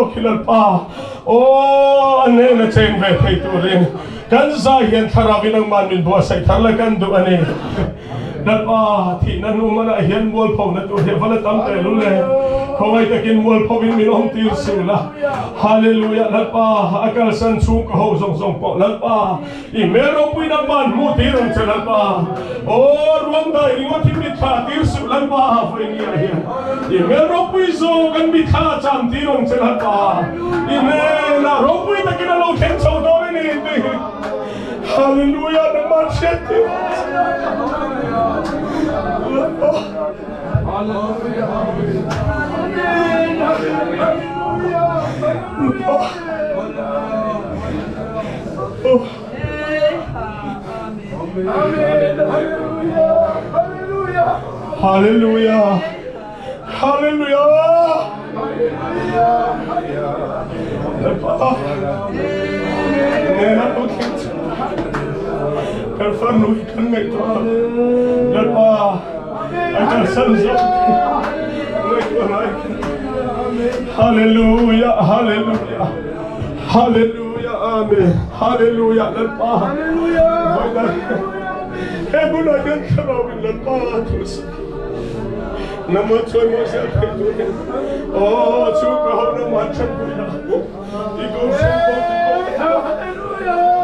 zo kilal pa o ane na chen ve thei turin kan za hian tharawin ang manmin bo sai tharla kan du ane dan pa thi nan nu mana hian mol phau na tu he vala tam te lu le khowai takin mol phawin min om tir sula hallelujah dan pa akal san chu ko ho song song po dan pa I mero pui na ban mu tirong chelan pa o ruang dai ringo thi mi tha tir sulan pa foi ni a hian I mero pui zo kan mi tha cham tirong chelan pa I me na ro pui takin a lo khen chau do ni hallelujah na man shet Hallelujah. Hallelujah. Hallelujah. Hallelujah. Hallelujah. Amen. Hallelujah. Hallelujah. Hmunah kan tharawin lalpa tus. Nama choy mo siya petu. Oh, chuka ho na machan puya. Iko sumpo iko. Hallelujah.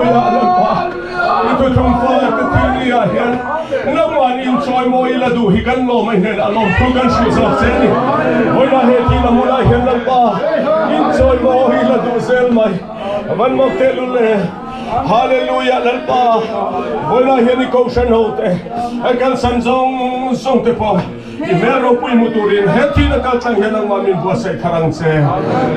Hallelujah lalpa ito thong fa ka tinia hian naman enjoy mo ila du hikan lo mai nen alom tugan si sa seni hoina he ti na mula hian lalpa enjoy mo ila du sel mai van mo telule Hallelujah lalpa hoina hian ni koshan hote akan sanjong song te po Imero pui muturin heti na kaltang yan ang mamin buwas sa ikarang se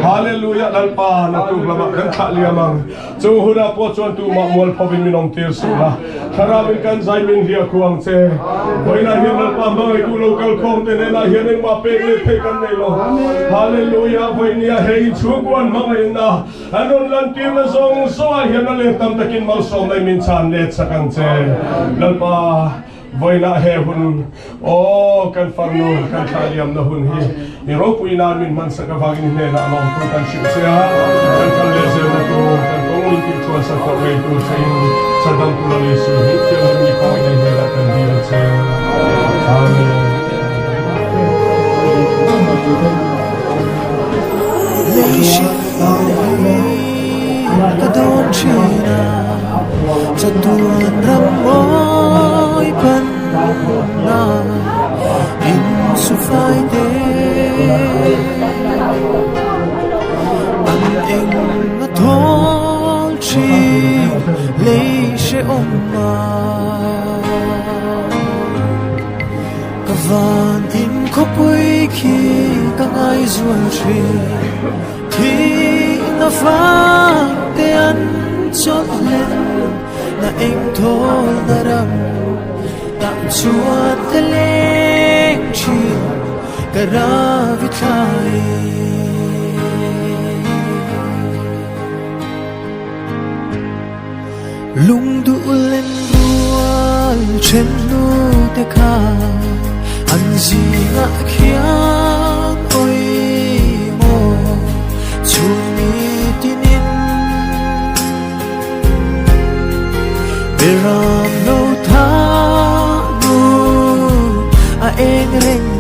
Hallelujah lalpa na tuglama kan kaliamang Tsuhura po chuan tu mamol po minong tirsula Karamin kan zay min hiya kuang se Hoy na hiyan lalpa mga ikulo kalkong tenena hiyan ang mapiglit hekan nilo Hallelujah hoy niya hei chukuan mga ina Anon lang tim na zong soa hiyan na lentam takin malsong na minsan net sa kang se Lalpa Voy na hehun kan farno kan kaliam na hun hi ni ropo inamin man sa kavagin ni na along ko kan siya kan kalese na to kan tong linkin to sa korre to sa dang tulali su hi kaya ni ko ay hela kan diyan sa amen Leishin kadon china sa tuan ramoy pan na insufayde ang ing matol chi leishe omma kavan in kopoy ki kangay zuan chi ki na fang te an chot len na ing tol na ram Tạm chuột thế lên chiều cả ra viết lại lung đủ lên đua trên nu te kha ăn gì ngã khiang ôi mồ chuột mi tinin beram no tha anh lên